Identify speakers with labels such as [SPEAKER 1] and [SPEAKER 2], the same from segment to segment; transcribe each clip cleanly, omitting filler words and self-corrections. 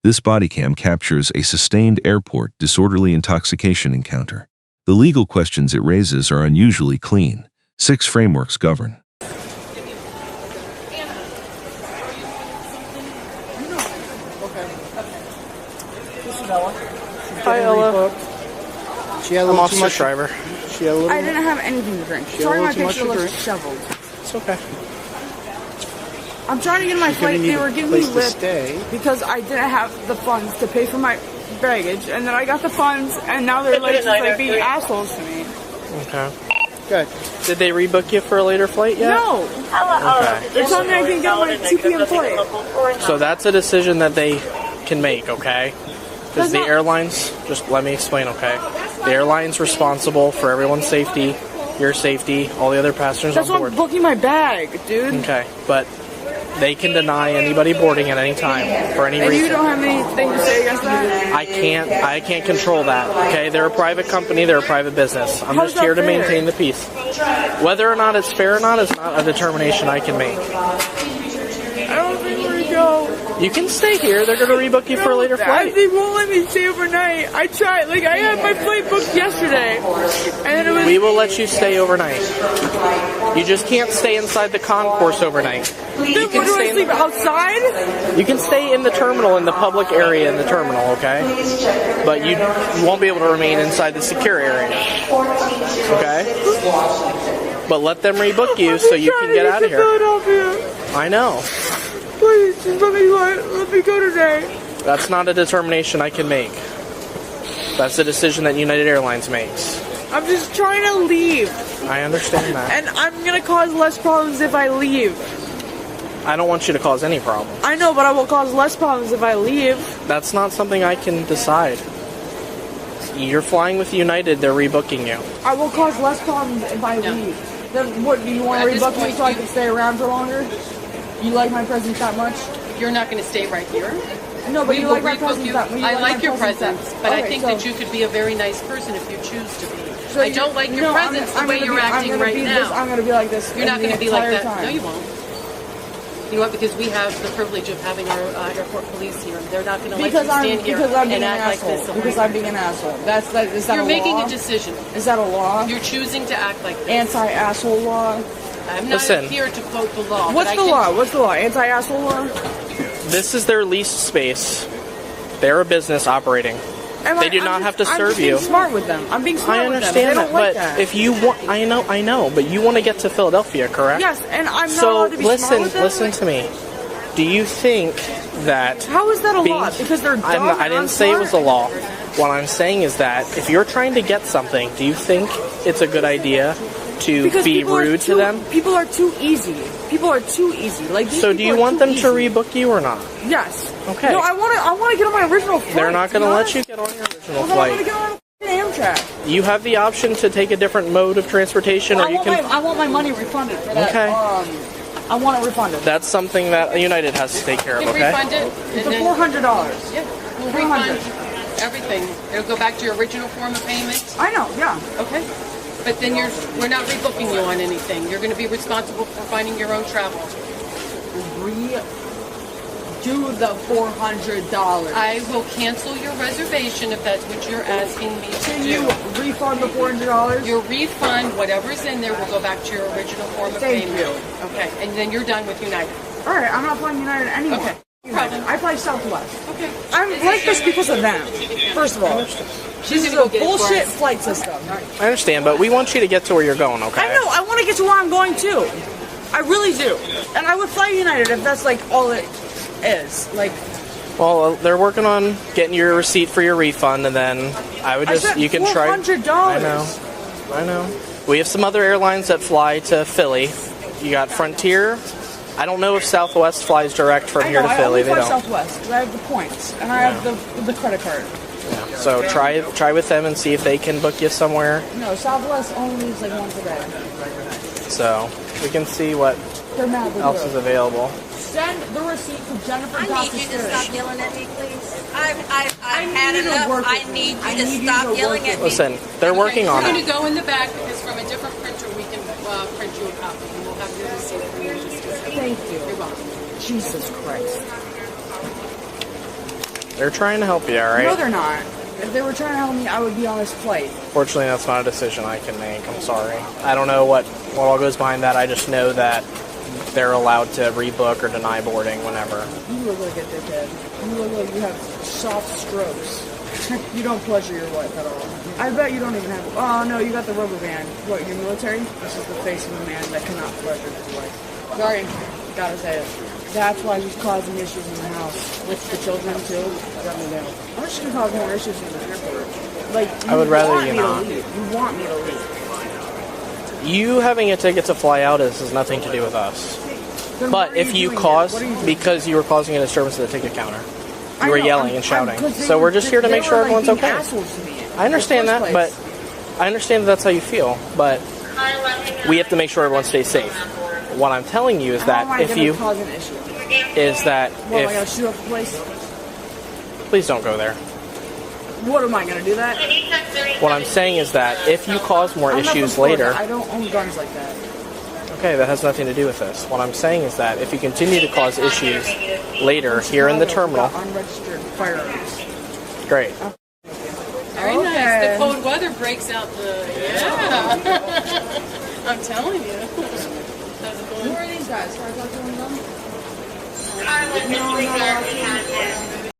[SPEAKER 1] This bodycam captures a sustained airport disorderly intoxication encounter. The legal questions it raises are unusually clean. 6 frameworks govern.
[SPEAKER 2] Hi, Ella.
[SPEAKER 3] She had a little too much driver. She had a little.
[SPEAKER 4] I didn't have anything to drink. Sorry, my picture looks disheveled.
[SPEAKER 3] It's okay.
[SPEAKER 4] I'm trying to get my flight. They were giving me lip because I didn't have the funds to pay for my baggage, and then I got the funds, and now they're like, just, like being assholes to me.
[SPEAKER 3] Okay. Good. Did they rebook you for a later flight yet?
[SPEAKER 4] No.
[SPEAKER 3] Okay.
[SPEAKER 4] They're telling me I can get on my 2 p.m. flight.
[SPEAKER 3] So that's a decision that they can make, okay? Because the airlines, just let me explain, okay? The airline's responsible for everyone's safety, your safety, all the other passengers on board.
[SPEAKER 4] That's why I'm booking my bag, dude.
[SPEAKER 3] Okay, but they can deny anybody boarding at any time for any reason.
[SPEAKER 4] And you don't have anything to say against that?
[SPEAKER 3] I can't control that, okay? They're a private company, they're a private business. I'm just here to maintain the peace. Whether or not it's fair or not is not a determination I can make.
[SPEAKER 4] I don't think we're going to go.
[SPEAKER 3] You can stay here. They're going to rebook you for a later flight.
[SPEAKER 4] They won't let me stay overnight. I tried. Like, I had my flight booked yesterday. And then it was...
[SPEAKER 3] We will let you stay overnight. You just can't stay inside the concourse overnight.
[SPEAKER 4] Then where do I sleep? Outside?
[SPEAKER 3] You can stay in the terminal, in the public area in the terminal, okay? But you won't be able to remain inside the secure area. Okay? But let them rebook you so you can get out of here. I know.
[SPEAKER 4] Please, just let me go today.
[SPEAKER 3] That's not a determination I can make. That's a decision that United Airlines makes.
[SPEAKER 4] I'm just trying to leave.
[SPEAKER 3] I understand that.
[SPEAKER 4] And I'm going to cause less problems if I leave.
[SPEAKER 3] I don't want you to cause any problems.
[SPEAKER 4] I know, but I will cause less problems if I leave.
[SPEAKER 3] That's not something I can decide. You're flying with United, they're rebooking you.
[SPEAKER 4] I will cause less problems if I leave. Then what, do you want to rebook me so I can stay around for longer? You like my presence that much?
[SPEAKER 5] You're not going to stay right here.
[SPEAKER 4] No, but you like my presence that much.
[SPEAKER 5] I like your presence, but I think that you could be a very nice person if you choose to be. So I don't like your presence the way you're acting right now.
[SPEAKER 4] I'm going to be like this.
[SPEAKER 5] You're not going to be like that. No, you won't. You know what? Because we have the privilege of having our airport police here. They're not going to let you stand here and act like this.
[SPEAKER 4] Because I'm being an asshole. Is that a law?
[SPEAKER 5] You're making a decision.
[SPEAKER 4] Is that a law?
[SPEAKER 5] You're choosing to act like this.
[SPEAKER 4] Anti-asshole law?
[SPEAKER 5] I'm not here to quote the law.
[SPEAKER 4] What's the law? What's the law? Anti-asshole law?
[SPEAKER 3] This is their leased space. They're a business operating. They do not have to serve you.
[SPEAKER 4] I'm being smart with them. I'm being smart with them.
[SPEAKER 3] I understand that, but if you want, I know, but you want to get to Philadelphia, correct?
[SPEAKER 4] Yes, and I'm not allowed to be smart with them.
[SPEAKER 3] So listen to me. Do you think that?
[SPEAKER 4] How is that a law? Because they're dumb.
[SPEAKER 3] I didn't say it was a law. What I'm saying is that if you're trying to get something, do you think it's a good idea to be rude to them?
[SPEAKER 4] People are too easy. People are too easy. Like,
[SPEAKER 3] so do you want them to rebook you or not?
[SPEAKER 4] Yes.
[SPEAKER 3] Okay.
[SPEAKER 4] No, I want to get on my original flight.
[SPEAKER 3] They're not going to let you get on your original flight.
[SPEAKER 4] I want to get on Amtrak.
[SPEAKER 3] You have the option to take a different mode of transportation, or you can.
[SPEAKER 4] I want my money refunded for that.
[SPEAKER 3] Okay.
[SPEAKER 4] I want it refunded.
[SPEAKER 3] That's something that United has to take care of. Okay.
[SPEAKER 5] Refund it.
[SPEAKER 4] It's $400.
[SPEAKER 5] Yeah. We'll refund everything. It'll go back to your original form of payment.
[SPEAKER 4] I know. Yeah.
[SPEAKER 5] Okay. But then we're not rebooking you on anything. You're going to be responsible for finding your own travel.
[SPEAKER 4] Do the $400.
[SPEAKER 5] I will cancel your reservation if that's what you're asking me to do.
[SPEAKER 4] Can you refund the $400?
[SPEAKER 5] Your refund, whatever's in there, will go back to your original form of payment.
[SPEAKER 4] Thank you.
[SPEAKER 5] Okay, and then you're done with United.
[SPEAKER 4] All right, I'm not flying United anymore.
[SPEAKER 5] Okay.
[SPEAKER 4] I fly Southwest.
[SPEAKER 5] Okay.
[SPEAKER 4] I'm like this because of them. First of all, this is a bullshit flight system.
[SPEAKER 3] I understand, but we want you to get to where you're going, okay?
[SPEAKER 4] I know. I want to get to where I'm going too. I really do. And I would fly United if that's like all it is. Like.
[SPEAKER 3] Well, they're working on getting your receipt for your refund, and then I would just you can try.
[SPEAKER 4] $400.
[SPEAKER 3] I know. We have some other airlines that fly to Philly. You got Frontier. I don't know if Southwest flies direct from here to Philly.
[SPEAKER 4] They don't. Southwest because I have the points and I have the credit card.
[SPEAKER 3] Yeah. So try with them and see if they can book you somewhere.
[SPEAKER 4] No, Southwest only leaves like once a day.
[SPEAKER 3] So we can see what else is available.
[SPEAKER 4] Send the receipt to Jennifer.
[SPEAKER 6] I need you to stop yelling at me, please. I've had enough. I need you to stop yelling at me.
[SPEAKER 3] Listen, they're working on it.
[SPEAKER 5] We're going to go in the back because from a different printer we can print you a copy and we'll have your receipt for you.
[SPEAKER 4] Thank you.
[SPEAKER 5] You're welcome.
[SPEAKER 4] Jesus Christ.
[SPEAKER 3] They're trying to help you, all right?
[SPEAKER 4] No, they're not. If they were trying to help me, I would be on this flight.
[SPEAKER 3] Fortunately, that's not a decision I can make. I'm sorry. I don't know what all goes behind that. I just know that they're allowed to rebook or deny boarding whenever.
[SPEAKER 4] You look like a dickhead. You look like you have soft strokes. You don't pleasure your wife at all. I bet you don't even have... Oh, no, you got the rubber band. What, you're military? This is the face of a man that cannot pleasure his wife. Sorry. Gotta say it. That's why he's causing issues in the house. With the children, too. I'm just gonna cause more issues in the airport. Like,
[SPEAKER 3] I would rather you not.
[SPEAKER 4] You want me to leave.
[SPEAKER 3] You having a ticket to fly out has nothing to do with us.
[SPEAKER 4] Then
[SPEAKER 3] But if you cause... Because you were causing a disturbance at the ticket counter. You were yelling and shouting. So we're just here to make sure everyone's okay. I understand that, but I understand that's how you feel, but we have to make sure everyone stays safe. What I'm telling you is that if you
[SPEAKER 4] cause an issue?
[SPEAKER 3] is that
[SPEAKER 4] What, am I gonna shoot up the place?
[SPEAKER 3] please don't go there.
[SPEAKER 4] What am I gonna do that?
[SPEAKER 3] What I'm saying is that if you cause more issues later,
[SPEAKER 4] I don't own guns like that.
[SPEAKER 3] okay, that has nothing to do with this. What I'm saying is that if you continue to cause issues later here in the terminal,
[SPEAKER 4] Unregistered firearms.
[SPEAKER 3] great.
[SPEAKER 5] Very nice. The cold weather breaks out the... Yeah. I'm telling you.
[SPEAKER 4] Who are these guys? Can I talk to one of them?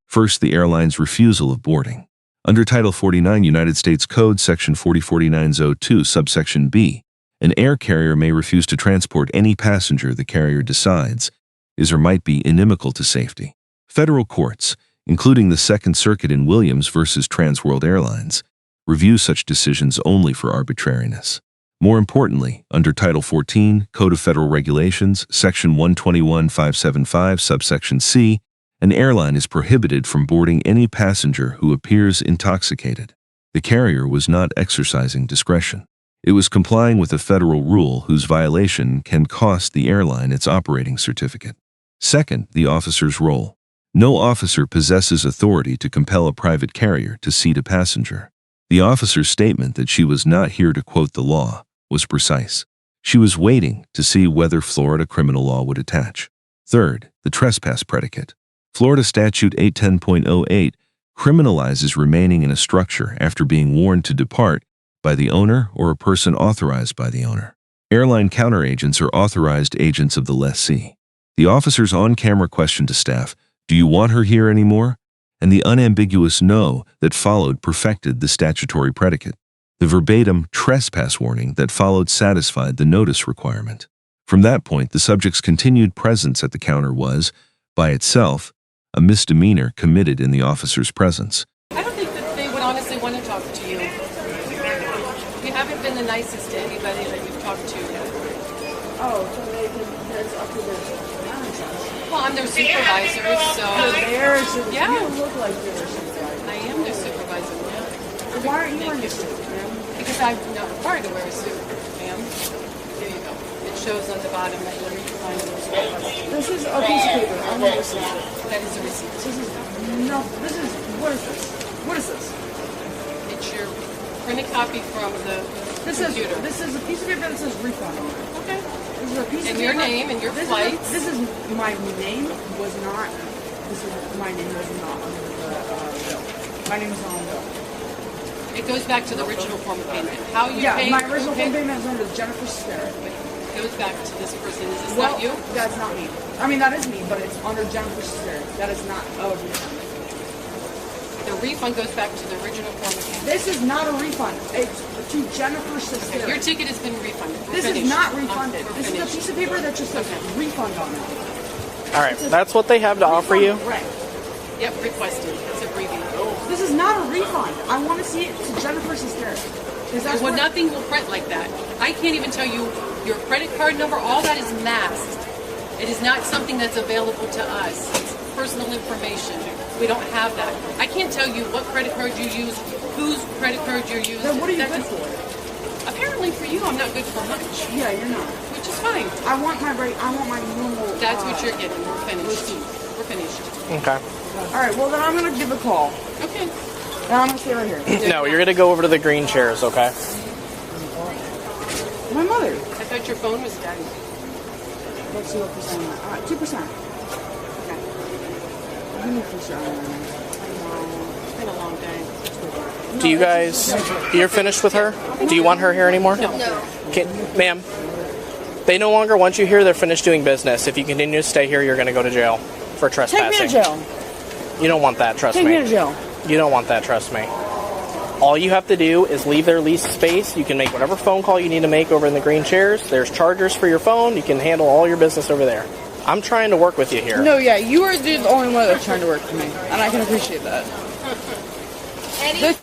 [SPEAKER 1] First, the airline's refusal of boarding. Under Title 49 United States Code, Section 4049.02, subsection B, an air carrier may refuse to transport any passenger the carrier decides is or might be inimical to safety. Federal courts, including the Second Circuit in Williams versus Transworld Airlines, review such decisions only for arbitrariness. More importantly, under Title 14, Code of Federal Regulations, Section 121.575, subsection C, an airline is prohibited from boarding any passenger who appears intoxicated. The carrier was not exercising discretion. It was complying with a federal rule whose violation can cost the airline its operating certificate. Second, the officer's role. No officer possesses authority to compel a private carrier to seat a passenger. The officer's statement that she was not here to quote the law was precise. She was waiting to see whether Florida criminal law would attach. Third, the trespass predicate. Florida Statute 810.08 criminalizes remaining in a structure after being warned to depart by the owner or a person authorized by the owner. Airline counteragents are authorized agents of the lessee. The officer's on-camera question to staff, "Do you want her here anymore?" and the unambiguous no that followed perfected the statutory predicate. The verbatim trespass warning that followed satisfied the notice requirement. From that point, the subject's continued presence at the counter was, by itself, a misdemeanor committed in the officer's presence.
[SPEAKER 5] I don't think that they would honestly want to talk to you. You haven't been the nicest to anybody that you've talked to.
[SPEAKER 4] Oh, so that's up to their...
[SPEAKER 5] Well, I'm their supervisor, so... Yeah.
[SPEAKER 4] You look like you're their supervisor.
[SPEAKER 5] I am their supervisor, yeah.
[SPEAKER 4] Why aren't you wearing a suit, ma'am?
[SPEAKER 5] Because I'm not required to wear a suit, ma'am. There you go. It shows on the bottom that you're fine with this.
[SPEAKER 4] This is a piece of paper. I want to see it.
[SPEAKER 5] That is a receipt.
[SPEAKER 4] This is... No, this is... What is this? What is this?
[SPEAKER 5] It's your printed copy from the computer.
[SPEAKER 4] This is a piece of paper that says refund on it.
[SPEAKER 5] Okay.
[SPEAKER 4] This is a piece
[SPEAKER 5] And
[SPEAKER 4] of
[SPEAKER 5] your
[SPEAKER 4] paper.
[SPEAKER 5] name and your flights.
[SPEAKER 4] This is... My name was not... My name was not on the bill. My name is not on the bill.
[SPEAKER 5] It goes back to the original form of payment. How you
[SPEAKER 4] Yeah,
[SPEAKER 5] pay...
[SPEAKER 4] my original form of payment is under Jennifer Sterr.
[SPEAKER 5] It goes back to this person. Is this
[SPEAKER 4] Well,
[SPEAKER 5] not you?
[SPEAKER 4] That's not me. I mean, that is me, but it's under Jennifer Sterr. That is not a refund.
[SPEAKER 5] The refund goes back to the original form of payment.
[SPEAKER 4] This is not a refund. It's to Jennifer Sterr.
[SPEAKER 5] Your ticket has been refunded.
[SPEAKER 4] This is not refunded. This is a piece of paper that just says refund on it.
[SPEAKER 3] All right, that's what they have to offer you.
[SPEAKER 4] Right.
[SPEAKER 5] Yep, requested. It's abbreviated.
[SPEAKER 4] This is not a refund. I want to see it to Jennifer Sterr.
[SPEAKER 5] Well, nothing will print like that. I can't even tell you your credit card number. All that is masked. It is not something that's available to us. It's personal information. We don't have that. I can't tell you what credit card you use, whose credit card you're using.
[SPEAKER 4] Then what are you good for?
[SPEAKER 5] Apparently for you, I'm not good for much.
[SPEAKER 4] Yeah, you're not.
[SPEAKER 5] Which is fine.
[SPEAKER 4] I want my normal...
[SPEAKER 5] That's what you're getting. We're finished. We're finished.
[SPEAKER 3] Okay.
[SPEAKER 4] All right, well, then I'm going to give a call.
[SPEAKER 5] Okay.
[SPEAKER 4] And I'm going to stay right here.
[SPEAKER 3] No, you're going to go over to the green chairs, okay?
[SPEAKER 4] My mother.
[SPEAKER 5] I thought your phone was dead.
[SPEAKER 4] Let's see what percent. 2%. Okay. Give me a percent.
[SPEAKER 3] Do you guys, you're finished with her? Do you want her here anymore?
[SPEAKER 5] No.
[SPEAKER 3] Ma'am, they no longer want you here. They're finished doing business. If you continue to stay here, you're going to go to jail for trespassing.
[SPEAKER 4] Take me to jail.
[SPEAKER 3] You don't want that, trust me.
[SPEAKER 4] Take me to jail.
[SPEAKER 3] You don't want that, trust me. All you have to do is leave their leased space. You can make whatever phone call you need to make over in the green chairs. There's chargers for your phone. You can handle all your business over there. I'm trying to work with you here.
[SPEAKER 4] No, yeah, you are the only one that's trying to work for me, and I can appreciate that.
[SPEAKER 6] Eddie,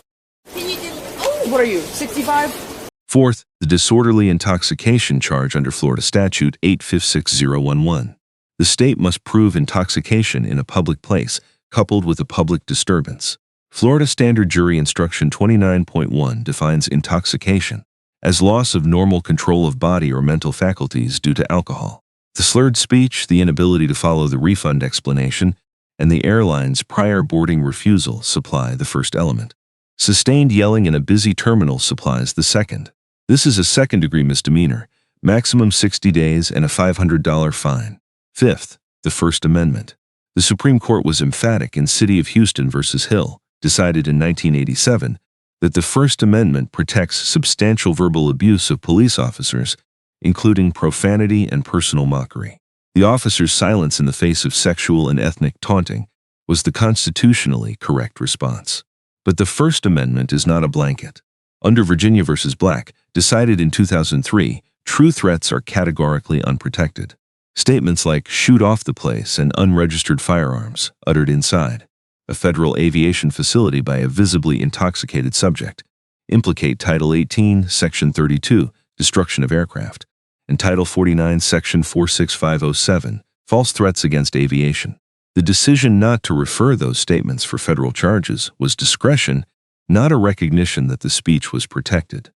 [SPEAKER 6] can you do? Oh,
[SPEAKER 4] What are you, 65?
[SPEAKER 1] Fourth, the disorderly intoxication charge under Florida Statute 856011. The state must prove intoxication in a public place, coupled with a public disturbance. Florida Standard Jury Instruction 29.1 defines intoxication as loss of normal control of body or mental faculties due to alcohol. The slurred speech, the inability to follow the refund explanation, and the airline's prior boarding refusal supply the first element. Sustained yelling in a busy terminal supplies the second. This is a second-degree misdemeanor, maximum 60 days and a $500 fine. Fifth, the First Amendment. The Supreme Court was emphatic in City of Houston v. Hill, decided in 1987, that the First Amendment protects substantial verbal abuse of police officers, including profanity and personal mockery. The officer's silence in the face of sexual and ethnic taunting was the constitutionally correct response. But the First Amendment is not a blanket. Under Virginia v. Black, decided in 2003, true threats are categorically unprotected. Statements like "shoot off the place" and "unregistered firearms" uttered inside a federal aviation facility by a visibly intoxicated subject implicate Title 18, Section 32, destruction of aircraft, and Title 49, Section 46507, false threats against aviation. The decision not to refer those statements for federal charges was discretion, not a recognition that the speech was protected.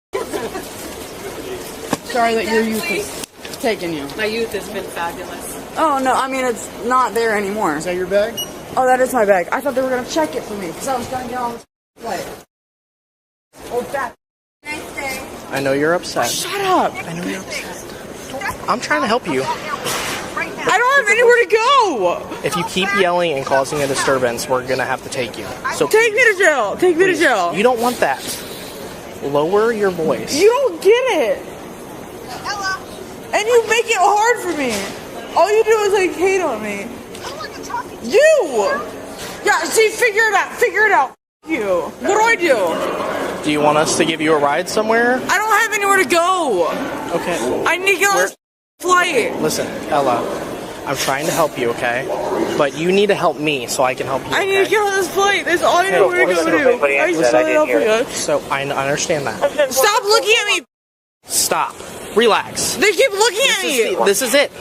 [SPEAKER 4] Sorry that your youth is taking you.
[SPEAKER 5] My youth has been fabulous.
[SPEAKER 4] Oh, no, I mean, it's not there anymore.
[SPEAKER 2] Is that your bag?
[SPEAKER 4] Oh, that is my bag. I thought they were going to check it for me, because I was going to get on the flight. Oh, that.
[SPEAKER 6] nice day.
[SPEAKER 3] I know you're upset.
[SPEAKER 4] Shut up.
[SPEAKER 3] I know you're upset. I'm trying to help you.
[SPEAKER 4] I don't have anywhere to go.
[SPEAKER 3] If you keep yelling and causing a disturbance, we're going to have to take you. So
[SPEAKER 4] Take me to jail. Take me to jail.
[SPEAKER 3] You don't want that. Lower your voice.
[SPEAKER 4] You don't get it.
[SPEAKER 6] Ella,
[SPEAKER 4] And you make it hard for me. All you do is, like, hate on me.
[SPEAKER 6] I don't want to talk to you.
[SPEAKER 4] You! Yeah, see, figure it out. Figure it out. You. What do I do?
[SPEAKER 3] Do you want us to give you a ride somewhere?
[SPEAKER 4] I don't have anywhere to go.
[SPEAKER 3] Okay.
[SPEAKER 4] I need to get on this flight.
[SPEAKER 3] Listen, Ella, I'm trying to help you, okay? But you need to help me so I can help you.
[SPEAKER 4] I need to get on this flight. That's all I know where to go to. I just want to help you.
[SPEAKER 3] So I understand that.
[SPEAKER 4] Stop looking at me.
[SPEAKER 3] Stop. Relax.
[SPEAKER 4] They keep looking at me.
[SPEAKER 3] This is it.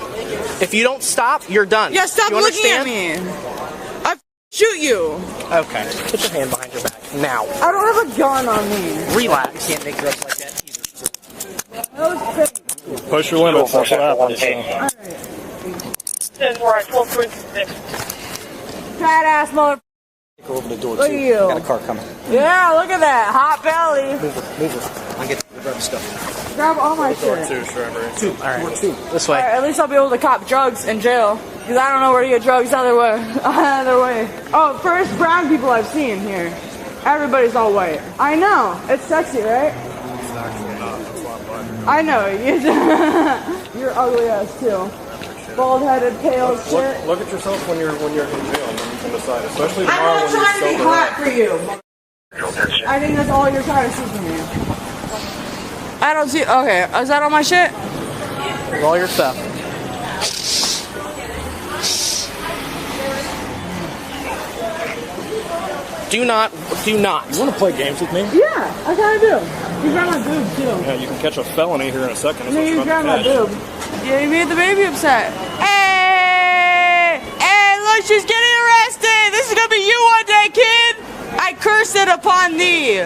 [SPEAKER 3] If you don't stop, you're done.
[SPEAKER 4] Yeah, stop
[SPEAKER 3] You
[SPEAKER 4] looking at
[SPEAKER 3] understand?
[SPEAKER 4] me. I shoot you.
[SPEAKER 3] Okay. Put your hand behind your back. Now.
[SPEAKER 4] I don't have a gun on me.
[SPEAKER 3] Relax. Can't make threats like that either.
[SPEAKER 2] Push your limits. That's what happens.
[SPEAKER 4] Fat ass mother.
[SPEAKER 2] Go open the door
[SPEAKER 4] Look
[SPEAKER 2] too.
[SPEAKER 4] at you.
[SPEAKER 2] Got a car coming.
[SPEAKER 4] Yeah, look at that. Hot belly.
[SPEAKER 2] Move it. I get the grab stuff.
[SPEAKER 4] Grab all my shit.
[SPEAKER 2] Two.
[SPEAKER 3] All right. This
[SPEAKER 4] All
[SPEAKER 3] way.
[SPEAKER 4] right, at least I'll be able to cop drugs in jail. Because I don't know where to get drugs other way. Either way. Oh, first brown people I've seen here. Everybody's all white. I know. It's sexy, right?
[SPEAKER 2] It's actually not. That's why I'm black.
[SPEAKER 4] I know. You're ugly ass too. Bald-headed, pale shit.
[SPEAKER 2] Look at yourself when you're in jail and then you can decide. Especially
[SPEAKER 4] I'm
[SPEAKER 2] tomorrow
[SPEAKER 4] not
[SPEAKER 2] when
[SPEAKER 4] trying to
[SPEAKER 2] you're
[SPEAKER 4] be
[SPEAKER 2] sober
[SPEAKER 4] hot
[SPEAKER 2] up.
[SPEAKER 4] for you. I think that's all you're trying to see from me. I don't see. Okay, is that all my shit?
[SPEAKER 3] Roll your stuff. Do not.
[SPEAKER 2] You want to play games with me?
[SPEAKER 4] Yeah, I kind of do. You grab my boob too.
[SPEAKER 2] Yeah, you can catch a felony here in a second.
[SPEAKER 4] And then you grab my boob. Yeah, you made the baby upset. Hey! Hey, look, she's getting arrested! This is gonna be you one day, kid! I curse it upon thee!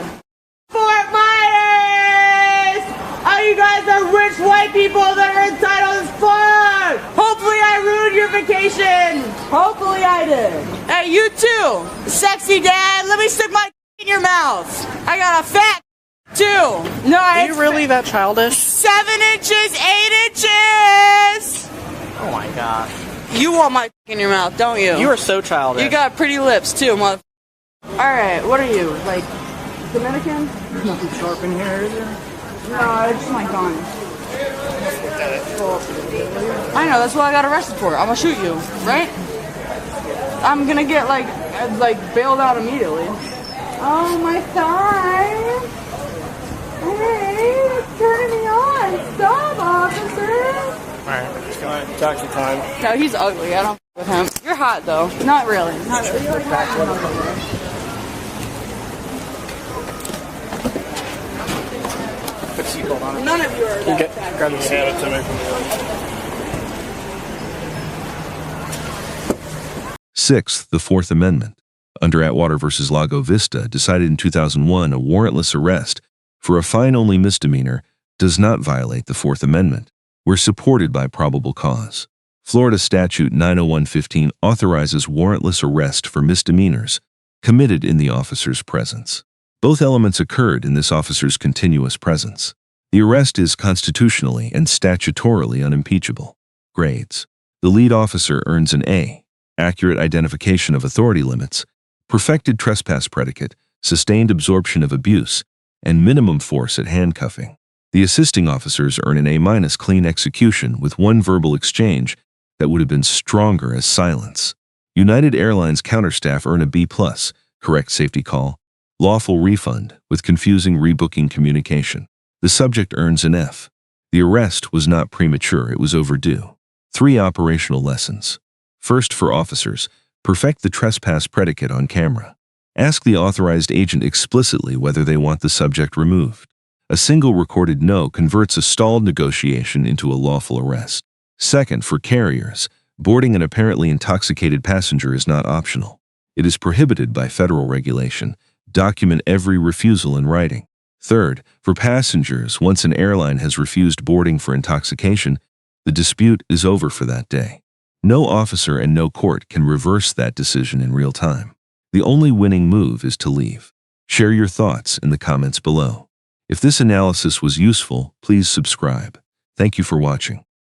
[SPEAKER 4] Fort Myers! Oh, you guys are rich white people that are inside on this farm! Hopefully I ruined your vacation! Hopefully I did. Hey, you too! Sexy dad, let me stick my in your mouth! I got a fat too! No,
[SPEAKER 3] Are you really that childish?
[SPEAKER 4] 7 inches, 8 inches!
[SPEAKER 3] Oh my gosh.
[SPEAKER 4] You want my in your mouth, don't you?
[SPEAKER 3] You are so childish.
[SPEAKER 4] You got pretty lips too, mother. Alright, what are you? Like Dominican?
[SPEAKER 2] There's nothing sharp in here, is there?
[SPEAKER 4] No, it's just my gun. I know, that's what I got arrested for. I'm gonna shoot you, right? I'm gonna get like bailed out immediately. Oh my God! Hey, it's turning me on. Stop, officer.
[SPEAKER 2] Alright, taxi time.
[SPEAKER 4] No, he's ugly. I don't with him. You're hot though. Not really. Not really. You're hot.
[SPEAKER 2] Put seatbelt on it.
[SPEAKER 4] None of you are that.
[SPEAKER 2] Grab the seat. Hand it to me.
[SPEAKER 1] Sixth, the Fourth Amendment. Under Atwater v. Lago Vista, decided in 2001, a warrantless arrest for a fine-only misdemeanor does not violate the Fourth Amendment, where supported by probable cause. Florida Statute 90115 authorizes warrantless arrest for misdemeanors committed in the officer's presence. Both elements occurred in this officer's continuous presence. The arrest is constitutionally and statutorily unimpeachable. Grades. The lead officer earns an A. Accurate identification of authority limits, perfected trespass predicate, sustained absorption of abuse, and minimum force at handcuffing. The assisting officers earn an A- clean execution with one verbal exchange that would have been stronger as silence. United Airlines counterstaff earn a B+, correct safety call, lawful refund with confusing rebooking communication. The subject earns an F. The arrest was not premature, it was overdue. 3 operational lessons. First, for officers, perfect the trespass predicate on camera. Ask the authorized agent explicitly whether they want the subject removed. A single recorded no converts a stalled negotiation into a lawful arrest. Second, for carriers, boarding an apparently intoxicated passenger is not optional. It is prohibited by federal regulation. Document every refusal in writing. Third, for passengers, once an airline has refused boarding for intoxication, the dispute is over for that day. No officer and no court can reverse that decision in real time. The only winning move is to leave. Share your thoughts in the comments below. If this analysis was useful, please subscribe. Thank you for watching.